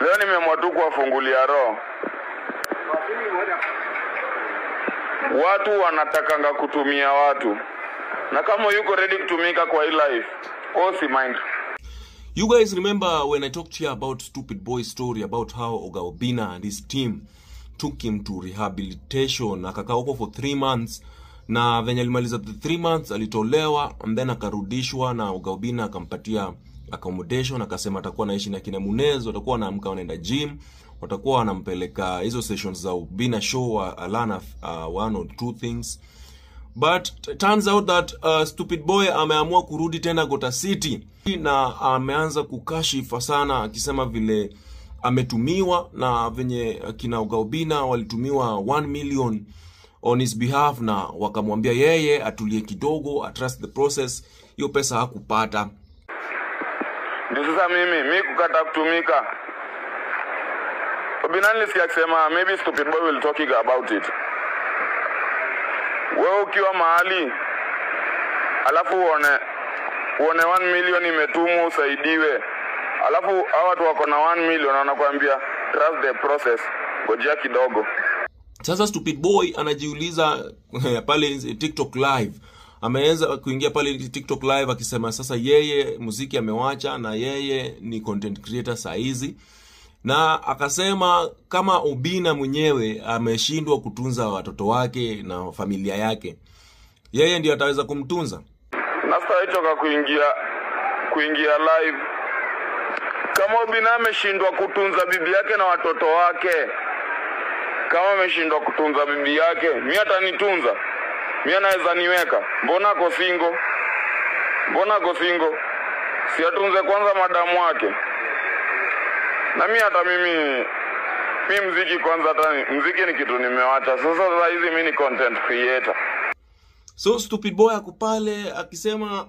Leo nimeamua tu kuwafungulia roho. Watu wanatakanga kutumia watu. Na kama yuko ready kutumika kwa hii life, si mind. You guys remember when I talked to you about Stupid Boy's story about how Oga Obinna and his team took him to rehabilitation, akakaa huko for 3 months, na venye alimaliza the 3 months alitolewa and then akarudishwa, na Oga Obinna akampatia accommodation, akasema atakuwa naishi na kina Munez, watakuwa wanaamka wanaenda gym, watakuwa wanampeleka hizo sessions za Obinna show, alana 1 or 2 things. But it turns out that Stupid Boy ameamua kurudi tena Gota City, na ameanza kukashifa sana akisema vile ametumiwa, na venye kina Oga Obinna walitumiwa 1 million on his behalf, na wakamwambia yeye atulie kidogo, trust the process. Hiyo pesa hakupata. Ndio sasa mimi kukata kutumika. Obinna nilisikia akisema maybe Stupid Boy will talking about it. Wewe ukiwa mahali alafu uone 1 million imetumwa usaidiwe, alafu hao watu wako na 1 million wanakuambia trust the process, ngojea kidogo. Sasa Stupid Boy anajiuliza pale TikTok live, ameanza kuingia pale TikTok live akisema sasa yeye muziki amewacha na yeye ni content creator saizi, na akasema kama Obinna mwenyewe ameshindwa kutunza watoto wake na familia yake, yeye ndiye ataweza kumtunza. Nastachoka kuingia live. Kama Obinna ameshindwa kutunza bibi yake na watoto wake, kama ameshindwa kutunza bibi yake, mimi atanitunza. Mimi naweza niweka. Mbona ako single? Si atunze kwanza madamu wake. Na mimi muziki kwanza, hata muziki ni kitu nimewacha. Sasa hizi mimi ni content creator. So Stupid Boy akupale akisema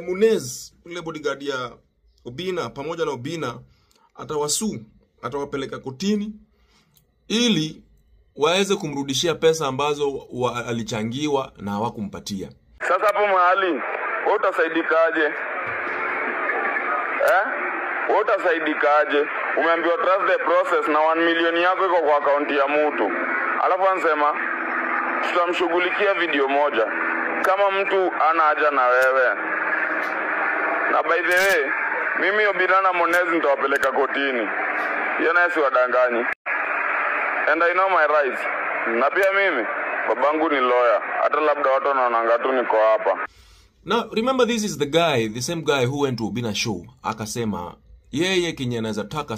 Munez, ule bodyguard ya Obinna, pamoja na Obinna atawapeleka kotini ili waweze kumrudishia pesa ambazo alichangiwa na hawakumpatia. Sasa hapo mahali wewe utasaidikaje? Wewe utasaidikaje? Umeambiwa trust the process na 1 million yako iko kwa account ya mtu. Alafu anasema tutamshughulikia video moja kama mtu ana haja na wewe. Na by the way, mimi Obinna na Munez nitawapeleka kotini. Yana si wadanganyi. And I know my rights. Na pia mimi babangu ni lawyer. Hata labda watu wanaona tu niko hapa. Now remember, this is the same guy who went to Obinna show akasema yeye Kenya anaweza taka